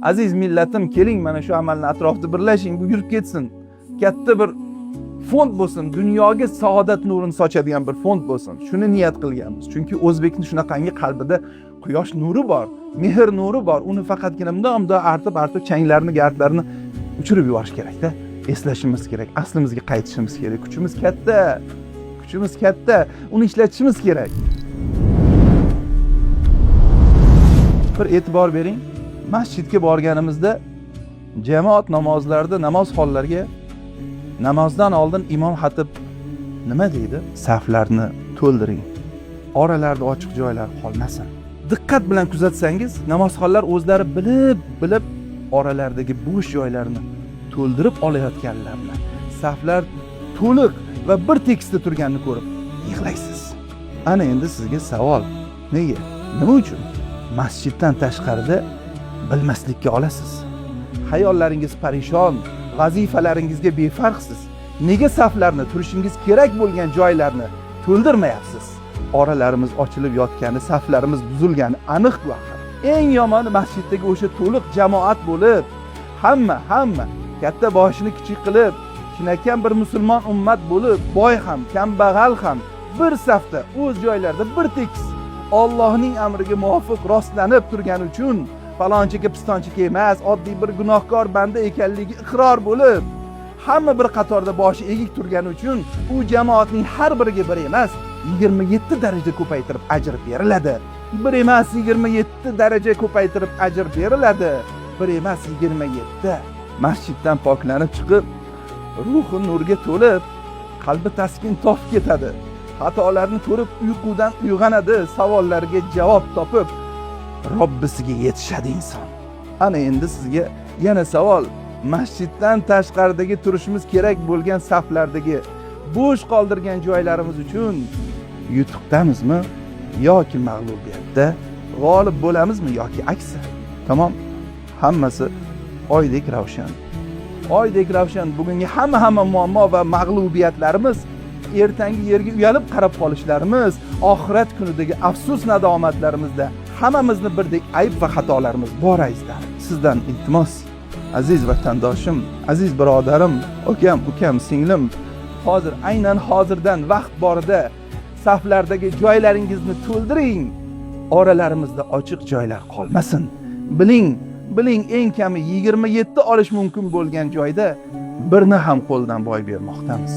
Aziz millatim, keling mana shu amalni atrofida birlashing, bu yurib ketsin. Katta bir fond bo'lsin, dunyoga saodat nurini sochadigan bir fond bo'lsin. Shuni niyat qilganmiz. Chunki o'zbekning shunaqangi qalbida quyosh nuri bor, mehr nuri bor. Uni faqatgina bunday artib changlarni, gardlarni uchirib yuborish kerak-da. Eslashimiz kerak, aslimizga qaytishimiz kerak. Kuchimiz katta. Kuchimiz katta. Uni ishlatishimiz kerak. Bir e'tibor bering. Masjidga borganimizda jamoat namozlarida namoz hollariga namozdan oldin imom xatib nima deydi? Saflarni to'ldiring. Oralarda ochiq joylar qolmasin. Diqqat bilan kuzatsangiz, namozxonlar o'zlari bilib oralardagi bo'sh joylarni to'ldirib olayotganlarni, saflar to'liq va bir tekisda turganini ko'rib yig'laysiz. Ana endi sizga savol. Nega? Nima uchun? Masjiddan tashqarida bilmaslikka olasiz. Hayollaringiz parishon, vazifalaringizga befarqsiz. Nega saflarni, turishingiz kerak bo'lgan joylarni to'ldirmayapsiz? Oralarimiz ochilib yotgani, saflarimiz buzilgani aniq bu axir. Eng yomoni masjiddagi o'sha to'liq jamoat bo'lib, hamma katta boshini kichik qilib, chinakam bir musulmon ummat bo'lib, boy ham, kambag'al ham bir safda o'z joylarida bir tekis Allohning amriga muvofiq rostlanib turgani uchun falonchiga pistonchiga emas, oddiy bir gunohkor banda ekanligi iqror bo'lib, hamma bir qatorda boshi egik turgani uchun u jamoatning har biriga bir emas, 27 daraja ko'paytirib ajr beriladi. Bir emas 27 daraja ko'paytirib ajr beriladi. Bir emas 27. Masjiddan poklanib chiqib, ruhi nurga to'lib, qalbi taskin topib ketadi. Xatolarni ko'rib uyqudan uyg'onadi, savollarga javob topib Robbisiga yetishadi inson. Ana endi sizga yana savol. Masjiddan tashqaridagi turishimiz kerak bo'lgan saflardagi bo'sh qoldirgan joylarimiz uchun yutuqdamizmi yoki mag'lubiyatda g'olib bo'lamizmi yoki aksi? Tamom, hammasi oydek ravshan. Oydek ravshan. Bugungi hamma muammo va mag'lubiyatlarimiz, ertangi yerga uyalib qarab qolishlarimiz, oxirat kunidagi afsus nadomatlarimizda hammamizni birdek ayb va xatolarimiz bor azizlar. Sizdan iltimos, aziz vatandoshim, aziz birodarim, ukam, singlim, hozir aynan hozirdan vaqt borida saflardagi joylaringizni to'ldiring. Oralarimizda ochiq joylar qolmasin. Biling eng kami 27 olish mumkin bo'lgan joyda birni ham qo'ldan boy bermoqdamiz.